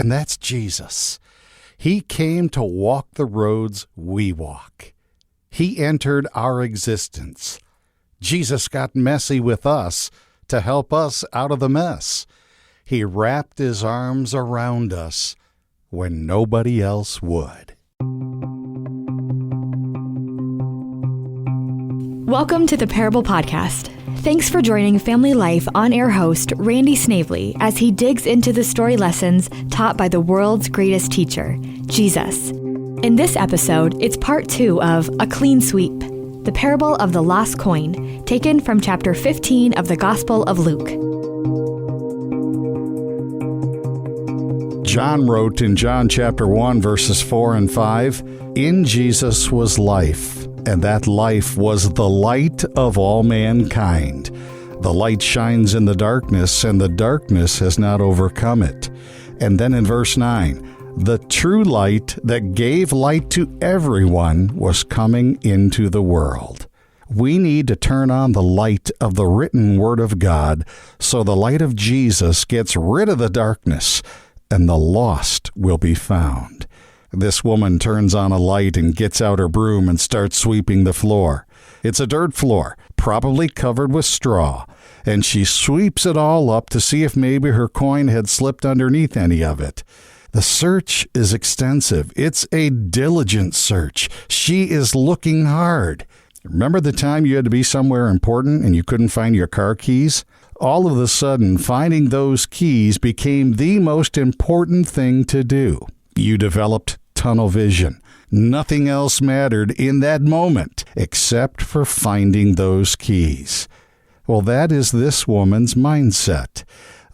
and that's Jesus. He came to walk the roads we walk. He entered our existence. Jesus got messy with us to help us out of the mess. He wrapped his arms around us when nobody else would. Welcome to the Parable Podcast. Thanks for joining Family Life on-air host Randy Snavely as he digs into the story lessons taught by the world's greatest teacher, Jesus. In this episode, it's part 2 of A Clean Sweep, the parable of the lost coin, taken from chapter 15 of the Gospel of Luke. John wrote in John chapter 1, verses 4 and 5, "In Jesus was life, and that life was the light of all mankind. The light shines in the darkness, and the darkness has not overcome it." And then in verse 9, "The true light that gave light to everyone was coming into the world." We need to turn on the light of the written Word of God so the light of Jesus gets rid of the darkness, and the lost will be found. This woman turns on a light and gets out her broom and starts sweeping the floor. It's a dirt floor, probably covered with straw, and she sweeps it all up to see if maybe her coin had slipped underneath any of it. The search is extensive. It's a diligent search. She is looking hard. Remember the time you had to be somewhere important and you couldn't find your car keys? All of a sudden, finding those keys became the most important thing to do. You developed tunnel vision. Nothing else mattered in that moment except for finding those keys. Well, that is this woman's mindset.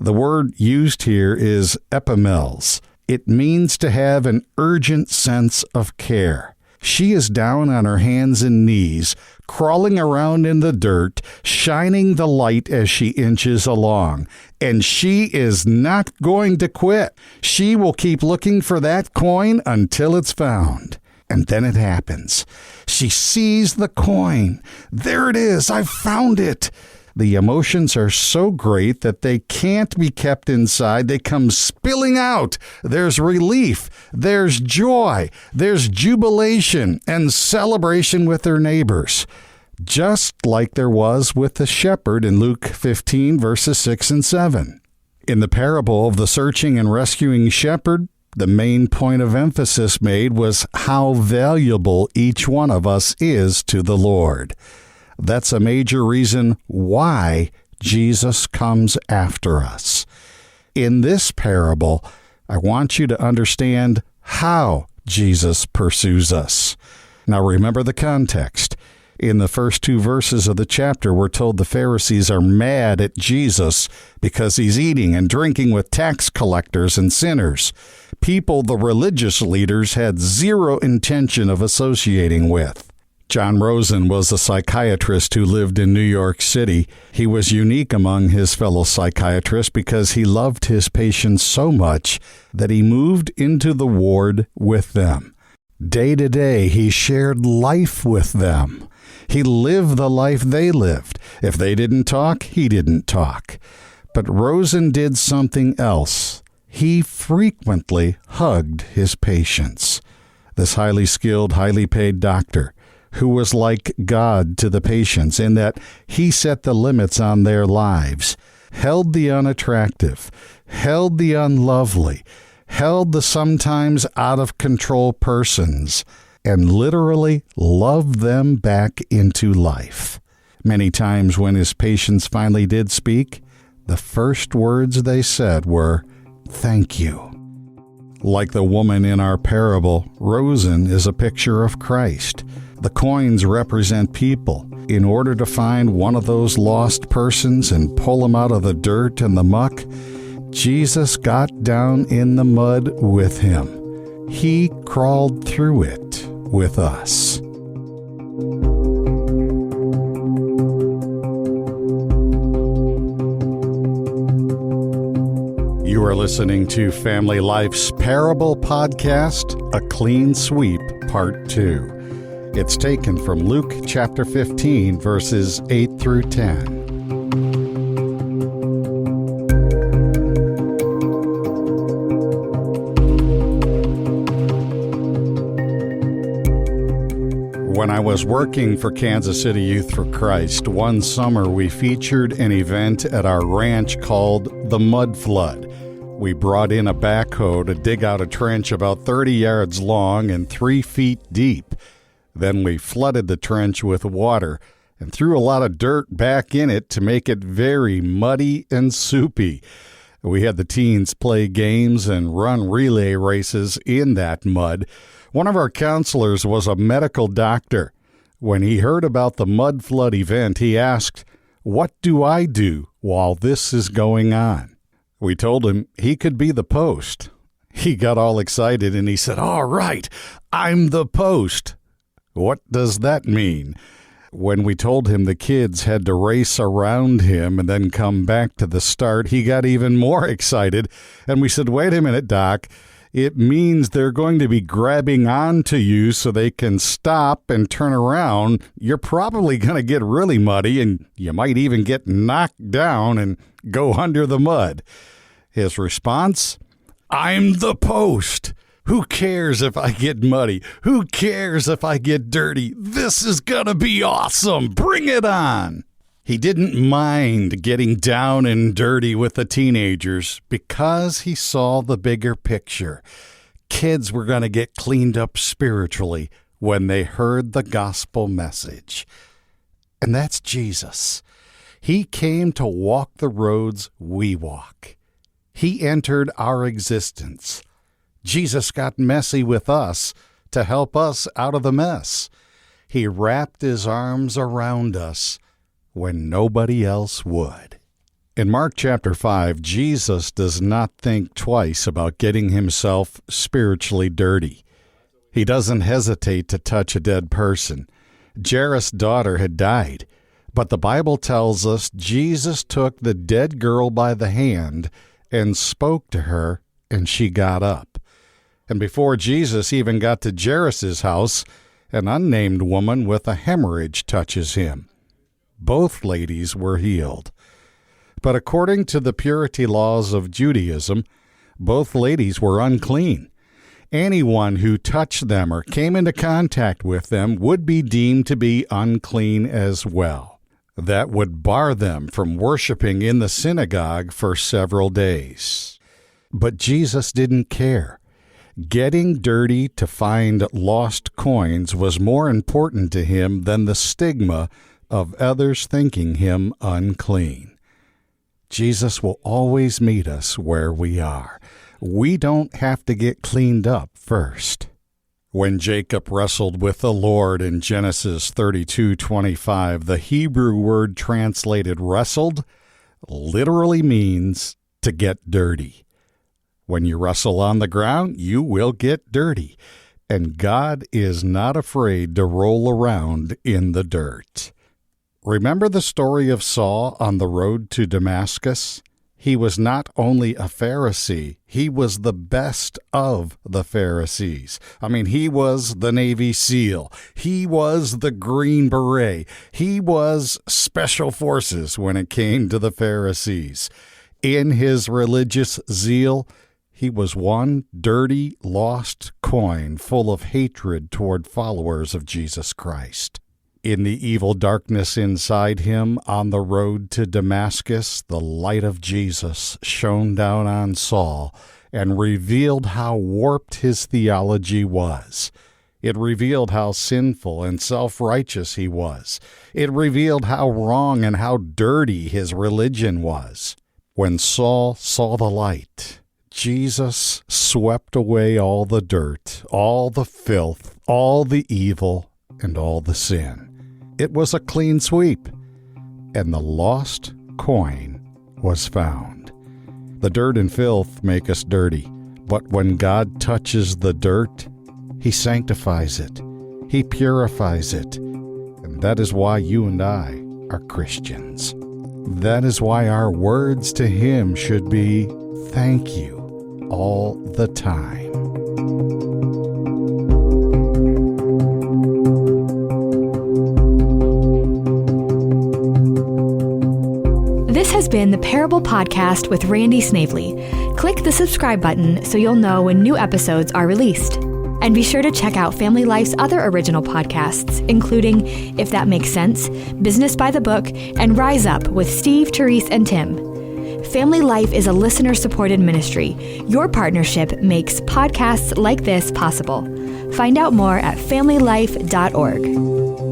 The word used here is epimels. It means to have an urgent sense of care. She is down on her hands and knees, crawling around in the dirt, shining the light as she inches along. And she is not going to quit. She will keep looking for that coin until it's found. And then it happens. She sees the coin. There it is. I found it. The emotions are so great that they can't be kept inside. They come spilling out. There's relief. There's joy. There's jubilation and celebration with their neighbors. Just like there was with the shepherd in Luke 15, verses 6 and 7. In the parable of the searching and rescuing shepherd, the main point of emphasis made was how valuable each one of us is to the Lord. That's a major reason why Jesus comes after us. In this parable, I want you to understand how Jesus pursues us. Now remember the context. In the first 2 verses of the chapter, we're told the Pharisees are mad at Jesus because he's eating and drinking with tax collectors and sinners, people the religious leaders had zero intention of associating with. John Rosen was a psychiatrist who lived in New York City. He was unique among his fellow psychiatrists because he loved his patients so much that he moved into the ward with them. Day to day, he shared life with them. He lived the life they lived. If they didn't talk, he didn't talk. But Rosen did something else. He frequently hugged his patients. This highly skilled, highly paid doctor, who was like God to the patients in that he set the limits on their lives, held the unattractive, held the unlovely, held the sometimes out-of-control persons, and literally loved them back into life. Many times when his patients finally did speak, the first words they said were, "Thank you." Like the woman in our parable, Rosen is a picture of Christ. The coins represent people. In order to find one of those lost persons and pull them out of the dirt and the muck, Jesus got down in the mud with him. He crawled through it with us. You are listening to Family Life's Parable Podcast, A Clean Sweep, Part 2. It's taken from Luke chapter 15, verses 8 through 10. When I was working for Kansas City Youth for Christ, one summer we featured an event at our ranch called the Mud Flood. We brought in a backhoe to dig out a trench about 30 yards long and 3 feet deep. Then we flooded the trench with water and threw a lot of dirt back in it to make it very muddy and soupy. We had the teens play games and run relay races in that mud. One of our counselors was a medical doctor. When he heard about the mud flood event, he asked, "What do I do while this is going on?" We told him he could be the post. He got all excited and he said, "All right, I'm the post." What does that mean? When we told him the kids had to race around him and then come back to the start, he got even more excited. And we said, "Wait a minute, Doc. It means they're going to be grabbing onto you so they can stop and turn around. You're probably going to get really muddy and you might even get knocked down and go under the mud." His response, "I'm the post. Who cares if I get muddy? Who cares if I get dirty? This is gonna be awesome. Bring it on." He didn't mind getting down and dirty with the teenagers because he saw the bigger picture. Kids were going to get cleaned up spiritually when they heard the gospel message. And that's Jesus. He came to walk the roads we walk. He entered our existence. Jesus got messy with us to help us out of the mess. He wrapped his arms around us when nobody else would. In Mark chapter 5, Jesus does not think twice about getting himself spiritually dirty. He doesn't hesitate to touch a dead person. Jairus' daughter had died, but the Bible tells us Jesus took the dead girl by the hand and spoke to her, and she got up. And before Jesus even got to Jairus' house, an unnamed woman with a hemorrhage touches him. Both ladies were healed. But according to the purity laws of Judaism, both ladies were unclean. Anyone who touched them or came into contact with them would be deemed to be unclean as well. That would bar them from worshiping in the synagogue for several days. But Jesus didn't care. Getting dirty to find lost coins was more important to him than the stigma of others thinking him unclean. Jesus will always meet us where we are. We don't have to get cleaned up first. When Jacob wrestled with the Lord in Genesis 32:25, the Hebrew word translated wrestled literally means to get dirty. When you wrestle on the ground, you will get dirty, and God is not afraid to roll around in the dirt. Remember the story of Saul on the road to Damascus? He was not only a Pharisee, he was the best of the Pharisees. He was the Navy SEAL. He was the Green Beret. He was Special Forces when it came to the Pharisees. In his religious zeal, he was one dirty, lost coin full of hatred toward followers of Jesus Christ. In the evil darkness inside him, on the road to Damascus, the light of Jesus shone down on Saul and revealed how warped his theology was. It revealed how sinful and self-righteous he was. It revealed how wrong and how dirty his religion was. When Saul saw the light, Jesus swept away all the dirt, all the filth, all the evil, and all the sin. It was a clean sweep, and the lost coin was found. The dirt and filth make us dirty, but when God touches the dirt, He sanctifies it, He purifies it, and that is why you and I are Christians. That is why our words to Him should be, "Thank you," all the time. This has been the Parable Podcast with Randy Snavely. Click the subscribe button so you'll know when new episodes are released. And be sure to check out Family Life's other original podcasts, including If That Makes Sense, Business by the Book, and Rise Up with Steve, Therese, and Tim. Family Life is a listener-supported ministry. Your partnership makes podcasts like this possible. Find out more at familylife.org.